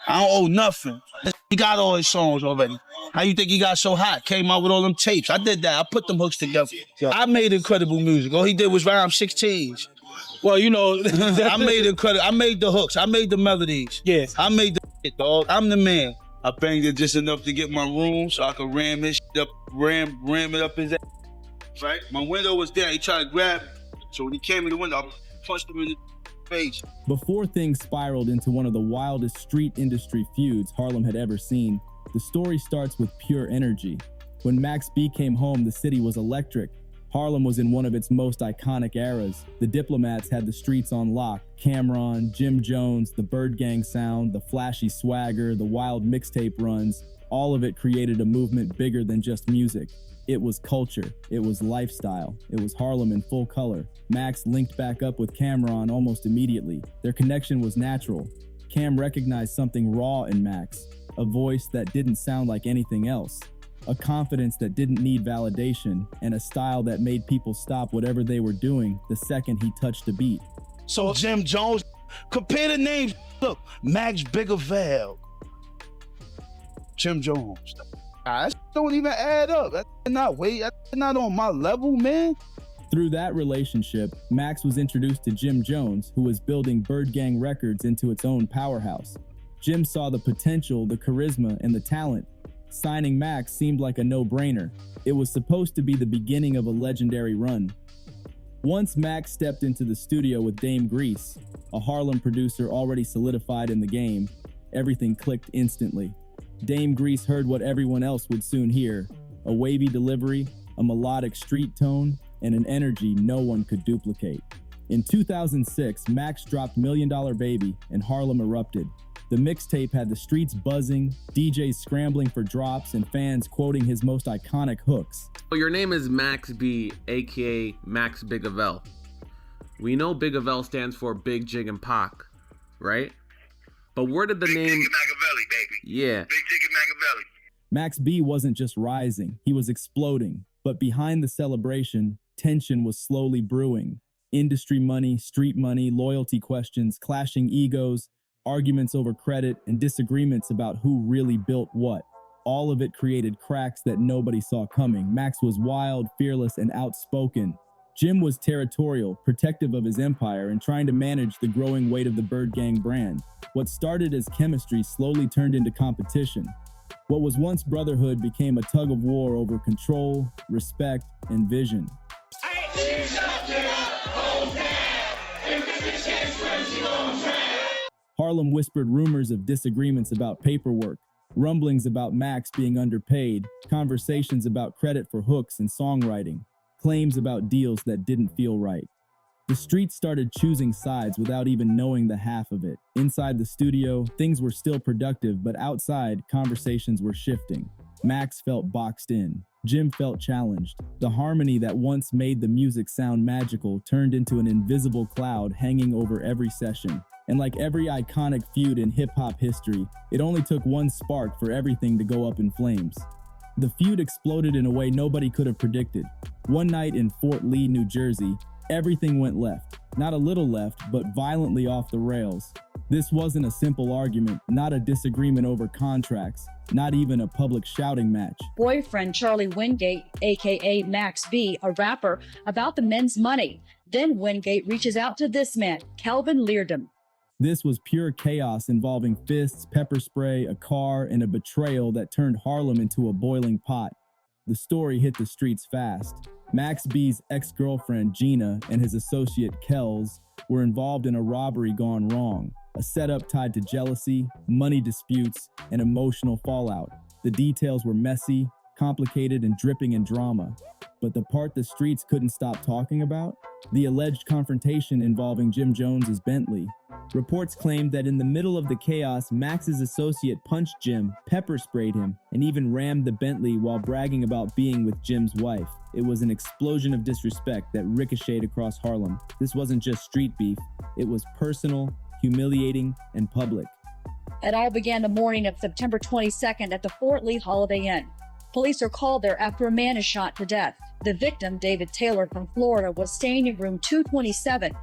I don't owe nothing. He got all his songs already. How you think he got so hot? Came out with all them tapes. I did that. I put them hooks together. I made incredible music. All he did was rhyme 16s. Well, you know, I made incredible. I made the hooks. I made the melodies. Yeah. I made the shit, dog. I'm the man. I banged it just enough to get my room so I could ram his shit up, ram it up his ass. Right? My window was there. He tried to grab it. So when he came in the window, I punched him in the face. Before things spiraled into one of the wildest street industry feuds Harlem had ever seen, the story starts with pure energy. When Max B came home, the city was electric. Harlem was in one of its most iconic eras. The Diplomats had the streets on lock. Cameron, Jim Jones, the Bird Gang sound, the flashy swagger, the wild mixtape runs, all of it created a movement bigger than just music. It was culture, it was lifestyle, it was Harlem in full color. Max linked back up with Cameron almost immediately. Their connection was natural. Cam recognized something raw in Max, a voice that didn't sound like anything else, a confidence that didn't need validation, and a style that made people stop whatever they were doing the second he touched the beat. So Jim Jones, compare the names. Look, Max Biggervale, Jim Jones. That don't even add up. That's not on my level, man. Through that relationship, Max was introduced to Jim Jones, who was building Bird Gang Records into its own powerhouse. Jim saw the potential, the charisma, and the talent. Signing Max seemed like a no-brainer. It was supposed to be the beginning of a legendary run. Once Max stepped into the studio with Dame Grease, a Harlem producer already solidified in the game, everything clicked instantly. Dame Grease heard what everyone else would soon hear: a wavy delivery, a melodic street tone, and an energy no one could duplicate. In 2006, Max dropped Million Dollar Baby, and Harlem erupted. The mixtape had the streets buzzing, DJs scrambling for drops, and fans quoting his most iconic hooks. So your name is Max B, aka Max Biggervale. We know Biggervale stands for Big Jig and Pac, right? But where did the Big name... Jig and Machiavelli, baby. Yeah. Big Jig and Machiavelli. Max B wasn't just rising, he was exploding. But behind the celebration, tension was slowly brewing. Industry money, street money, loyalty questions, clashing egos, arguments over credit, and disagreements about who really built what. All of it created cracks that nobody saw coming. Max was wild, fearless, and outspoken. Jim was territorial, protective of his empire, and trying to manage the growing weight of the Bird Gang brand. What started as chemistry slowly turned into competition. What was once brotherhood became a tug of war over control, respect, and vision. Harlem whispered rumors of disagreements about paperwork, rumblings about Max being underpaid, conversations about credit for hooks and songwriting, claims about deals that didn't feel right. The streets started choosing sides without even knowing the half of it. Inside the studio, things were still productive, but outside, conversations were shifting. Max felt boxed in. Jim felt challenged. The harmony that once made the music sound magical turned into an invisible cloud hanging over every session. And like every iconic feud in hip-hop history, it only took one spark for everything to go up in flames. The feud exploded in a way nobody could have predicted. One night in Fort Lee, New Jersey, everything went left. Not a little left, but violently off the rails. This wasn't a simple argument, not a disagreement over contracts, not even a public shouting match. Boyfriend Charlie Wingate, aka Max B, a rapper, about the men's money. Then Wingate reaches out to this man, Calvin Leardom. This was pure chaos involving fists, pepper spray, a car, and a betrayal that turned Harlem into a boiling pot. The story hit the streets fast. Max B's ex-girlfriend, Gina, and his associate, Kells, were involved in a robbery gone wrong, a setup tied to jealousy, money disputes, and emotional fallout. The details were messy, complicated, and dripping in drama. But the part the streets couldn't stop talking about? The alleged confrontation involving Jim Jones's Bentley. Reports claimed that in the middle of the chaos, Max's associate punched Jim, pepper sprayed him, and even rammed the Bentley while bragging about being with Jim's wife. It was an explosion of disrespect that ricocheted across Harlem. This wasn't just street beef, it was personal, humiliating, and public. It all began the morning of September 22nd at the Fort Lee Holiday Inn. Police are called there after a man is shot to death. The victim, David Taylor from Florida, was staying in room 227.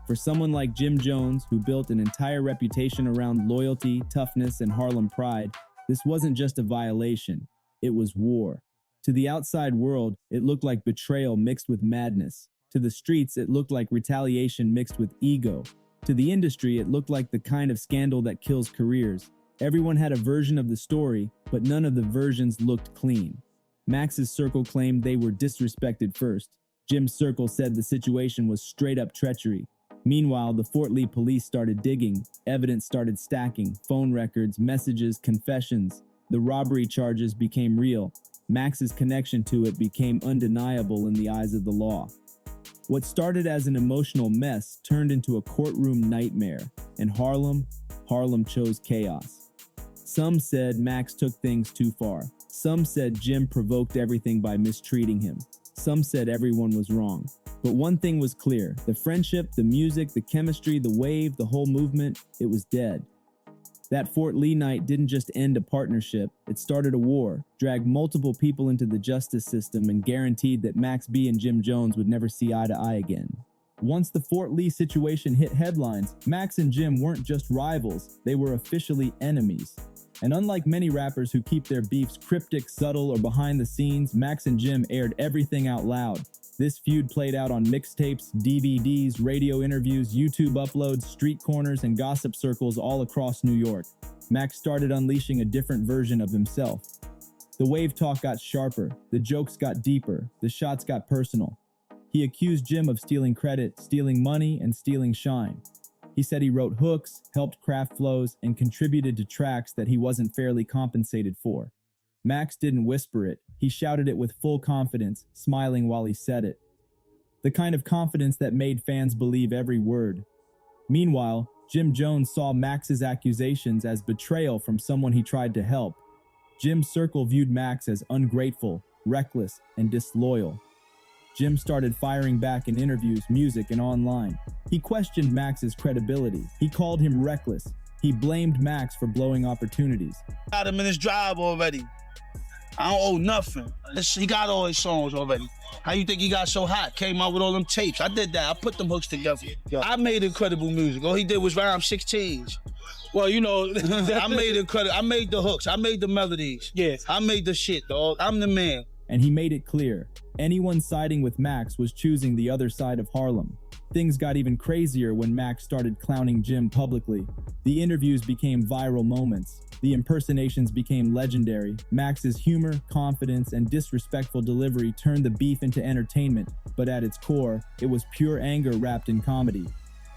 For someone like Jim Jones, who built an entire reputation around loyalty, toughness, and Harlem pride, this wasn't just a violation, it was war. To the outside world, it looked like betrayal mixed with madness. To the streets, it looked like retaliation mixed with ego. To the industry, it looked like the kind of scandal that kills careers. Everyone had a version of the story, but none of the versions looked clean. Max's circle claimed they were disrespected first. Jim's circle said the situation was straight-up treachery. Meanwhile, the Fort Lee police started digging. Evidence started stacking. Phone records, messages, confessions. The robbery charges became real. Max's connection to it became undeniable in the eyes of the law. What started as an emotional mess turned into a courtroom nightmare. And Harlem chose chaos. Some said Max took things too far. Some said Jim provoked everything by mistreating him. Some said everyone was wrong. But one thing was clear. The friendship, the music, the chemistry, the wave, the whole movement, it was dead. That Fort Lee night didn't just end a partnership, it started a war, dragged multiple people into the justice system, and guaranteed that Max B and Jim Jones would never see eye to eye again. Once the Fort Lee situation hit headlines, Max and Jim weren't just rivals, they were officially enemies. And unlike many rappers who keep their beefs cryptic, subtle, or behind the scenes, Max and Jim aired everything out loud. This feud played out on mixtapes, DVDs, radio interviews, YouTube uploads, street corners, and gossip circles all across New York. Max started unleashing a different version of himself. The wave talk got sharper, the jokes got deeper, the shots got personal. He accused Jim of stealing credit, stealing money, and stealing shine. He said he wrote hooks, helped craft flows, and contributed to tracks that he wasn't fairly compensated for. Max didn't whisper it, he shouted it with full confidence, smiling while he said it. The kind of confidence that made fans believe every word. Meanwhile, Jim Jones saw Max's accusations as betrayal from someone he tried to help. Jim's circle viewed Max as ungrateful, reckless, and disloyal. Jim started firing back in interviews, music, and online. He questioned Max's credibility. He called him reckless. He blamed Max for blowing opportunities. Got him in his drive already. I don't owe nothing. He got all his songs already. How you think he got so hot? Came out with all them tapes. I did that. I put them hooks together. I made incredible music. All he did was rhyme 16s. Well, you know, I made the hooks. I made the melodies. Yeah. I made the shit, dog. I'm the man. And he made it clear. Anyone siding with Max was choosing the other side of Harlem. Things got even crazier when Max started clowning Jim publicly. The interviews became viral moments. The impersonations became legendary. Max's humor, confidence, and disrespectful delivery turned the beef into entertainment, but at its core, it was pure anger wrapped in comedy.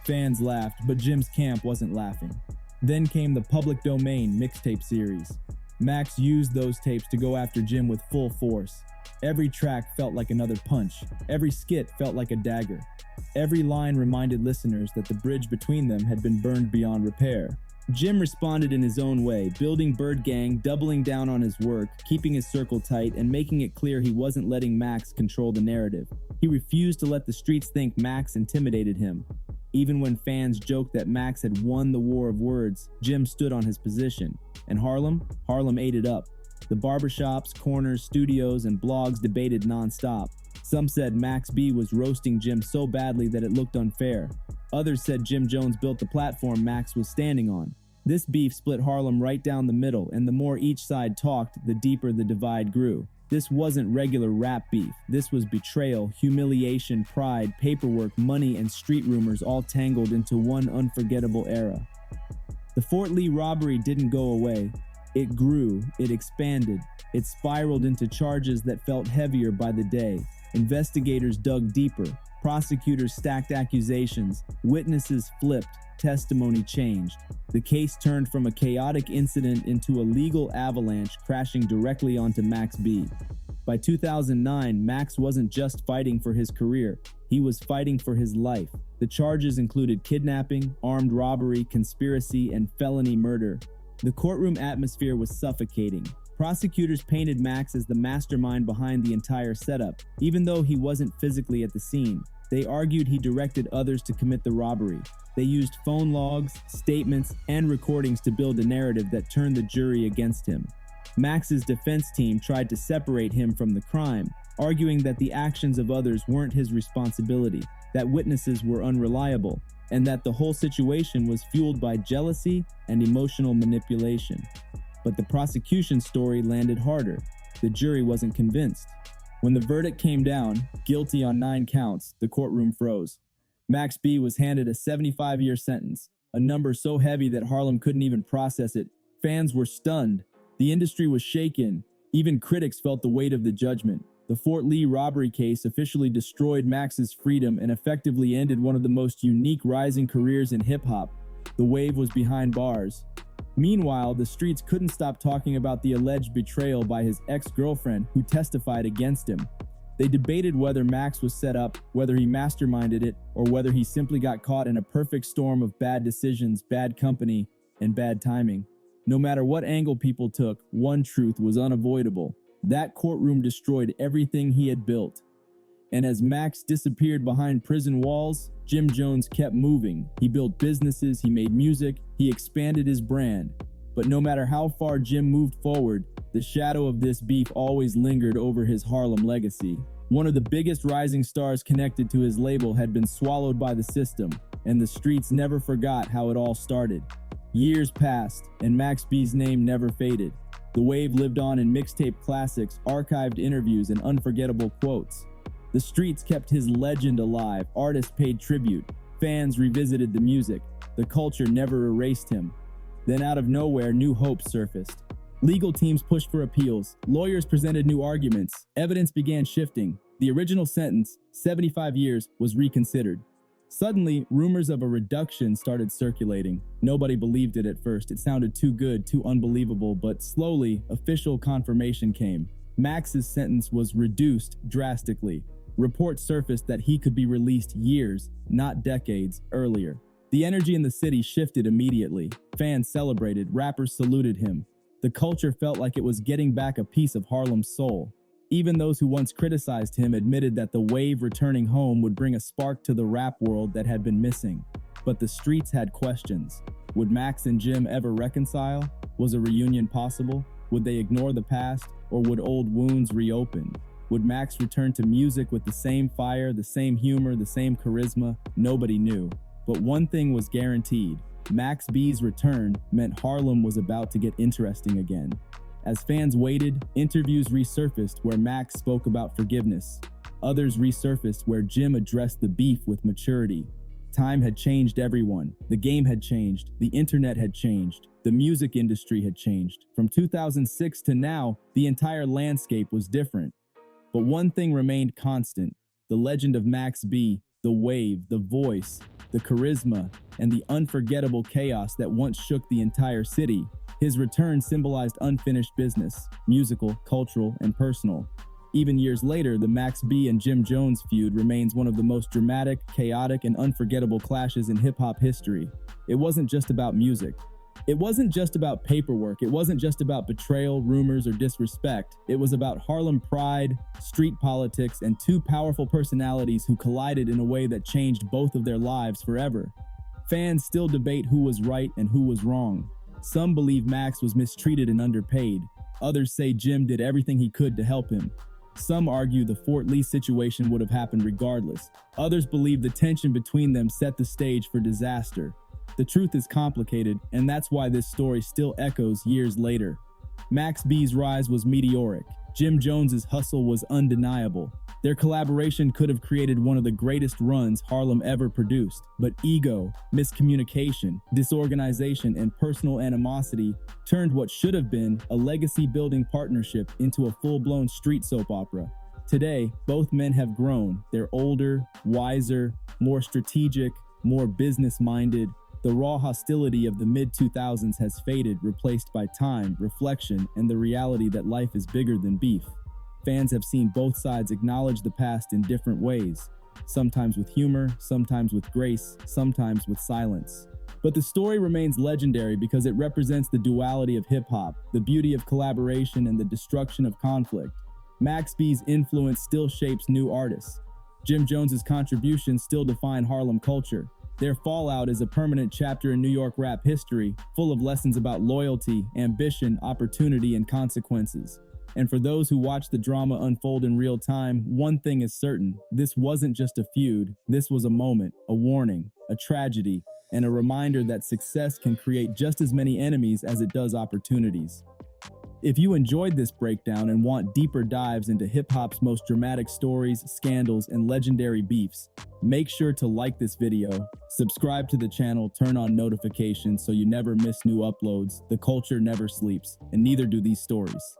Fans laughed, but Jim's camp wasn't laughing. Then came the public domain mixtape series. Max used those tapes to go after Jim with full force. Every track felt like another punch. Every skit felt like a dagger. Every line reminded listeners that the bridge between them had been burned beyond repair. Jim responded in his own way, building Bird Gang, doubling down on his work, keeping his circle tight, and making it clear he wasn't letting Max control the narrative. He refused to let the streets think Max intimidated him. Even when fans joked that Max had won the war of words, Jim stood on his position. And Harlem ate it up. The barbershops, corners, studios, and blogs debated nonstop. Some said Max B was roasting Jim so badly that it looked unfair. Others said Jim Jones built the platform Max was standing on. This beef split Harlem right down the middle, and the more each side talked, the deeper the divide grew. This wasn't regular rap beef. This was betrayal, humiliation, pride, paperwork, money, and street rumors all tangled into one unforgettable era. The Fort Lee robbery didn't go away. It grew, it expanded, it spiraled into charges that felt heavier by the day. Investigators dug deeper, prosecutors stacked accusations, witnesses flipped, testimony changed. The case turned from a chaotic incident into a legal avalanche crashing directly onto Max B. By 2009, Max wasn't just fighting for his career, he was fighting for his life. The charges included kidnapping, armed robbery, conspiracy, and felony murder. The courtroom atmosphere was suffocating. Prosecutors painted Max as the mastermind behind the entire setup, even though he wasn't physically at the scene. They argued he directed others to commit the robbery. They used phone logs, statements, and recordings to build a narrative that turned the jury against him. Max's defense team tried to separate him from the crime, arguing that the actions of others weren't his responsibility, that witnesses were unreliable. and that the whole situation was fueled by jealousy and emotional manipulation. But the prosecution story landed harder. The jury wasn't convinced. When the verdict came down, guilty on 9 counts, the courtroom froze. Max B was handed a 75-year sentence, a number so heavy that Harlem couldn't even process it. Fans were stunned. The industry was shaken. Even critics felt the weight of the judgment. The Fort Lee robbery case officially destroyed Max's freedom and effectively ended one of the most unique rising careers in hip-hop. The wave was behind bars. Meanwhile, the streets couldn't stop talking about the alleged betrayal by his ex-girlfriend who testified against him. They debated whether Max was set up, whether he masterminded it, or whether he simply got caught in a perfect storm of bad decisions, bad company, and bad timing. No matter what angle people took, one truth was unavoidable. That courtroom destroyed everything he had built. And as Max disappeared behind prison walls, Jim Jones kept moving. He built businesses, he made music, he expanded his brand. But no matter how far Jim moved forward, the shadow of this beef always lingered over his Harlem legacy. One of the biggest rising stars connected to his label had been swallowed by the system, and the streets never forgot how it all started. Years passed, and Max B's name never faded. The wave lived on in mixtape classics, archived interviews, and unforgettable quotes. The streets kept his legend alive, artists paid tribute, fans revisited the music, the culture never erased him. Then out of nowhere, new hope surfaced. Legal teams pushed for appeals, lawyers presented new arguments, evidence began shifting. The original sentence, 75 years, was reconsidered. Suddenly, rumors of a reduction started circulating. Nobody believed it at first. It sounded too good, too unbelievable, but slowly, official confirmation came. Max's sentence was reduced drastically. Reports surfaced that he could be released years, not decades, earlier. The energy in the city shifted immediately. Fans celebrated, rappers saluted him. The culture felt like it was getting back a piece of Harlem's soul. Even those who once criticized him admitted that the wave returning home would bring a spark to the rap world that had been missing. But the streets had questions. Would Max and Jim ever reconcile? Was a reunion possible? Would they ignore the past, or would old wounds reopen? Would Max return to music with the same fire, the same humor, the same charisma? Nobody knew. But one thing was guaranteed. Max B's return meant Harlem was about to get interesting again. As fans waited, interviews resurfaced where Max spoke about forgiveness. Others resurfaced where Jim addressed the beef with maturity. Time had changed everyone. The game had changed. The internet had changed. The music industry had changed. From 2006 to now, the entire landscape was different. But one thing remained constant: the legend of Max B, the wave, the voice, the charisma, and the unforgettable chaos that once shook the entire city. His return symbolized unfinished business, musical, cultural, and personal. Even years later, the Max B and Jim Jones feud remains one of the most dramatic, chaotic, and unforgettable clashes in hip-hop history. It wasn't just about music. It wasn't just about paperwork. It wasn't just about betrayal, rumors, or disrespect. It was about Harlem pride, street politics, and two powerful personalities who collided in a way that changed both of their lives forever. Fans still debate who was right and who was wrong. Some believe Max was mistreated and underpaid. Others say Jim did everything he could to help him. Some argue the Fort Lee situation would have happened regardless. Others believe the tension between them set the stage for disaster. The truth is complicated, and that's why this story still echoes years later. Max B's rise was meteoric. Jim Jones's hustle was undeniable. Their collaboration could have created one of the greatest runs Harlem ever produced, but ego, miscommunication, disorganization, and personal animosity turned what should have been a legacy-building partnership into a full-blown street soap opera. Today, both men have grown. They're older, wiser, more strategic, more business-minded. The raw hostility of the mid-2000s has faded, replaced by time, reflection, and the reality that life is bigger than beef. Fans have seen both sides acknowledge the past in different ways, sometimes with humor, sometimes with grace, sometimes with silence. But the story remains legendary because it represents the duality of hip-hop, the beauty of collaboration, and the destruction of conflict. Max B's influence still shapes new artists. Jim Jones's contributions still define Harlem culture. Their fallout is a permanent chapter in New York rap history, full of lessons about loyalty, ambition, opportunity, and consequences. And for those who watch the drama unfold in real time, one thing is certain: this wasn't just a feud, this was a moment, a warning, a tragedy, and a reminder that success can create just as many enemies as it does opportunities. If you enjoyed this breakdown and want deeper dives into hip-hop's most dramatic stories, scandals, and legendary beefs, make sure to like this video, subscribe to the channel, turn on notifications so you never miss new uploads. The culture never sleeps, and neither do these stories.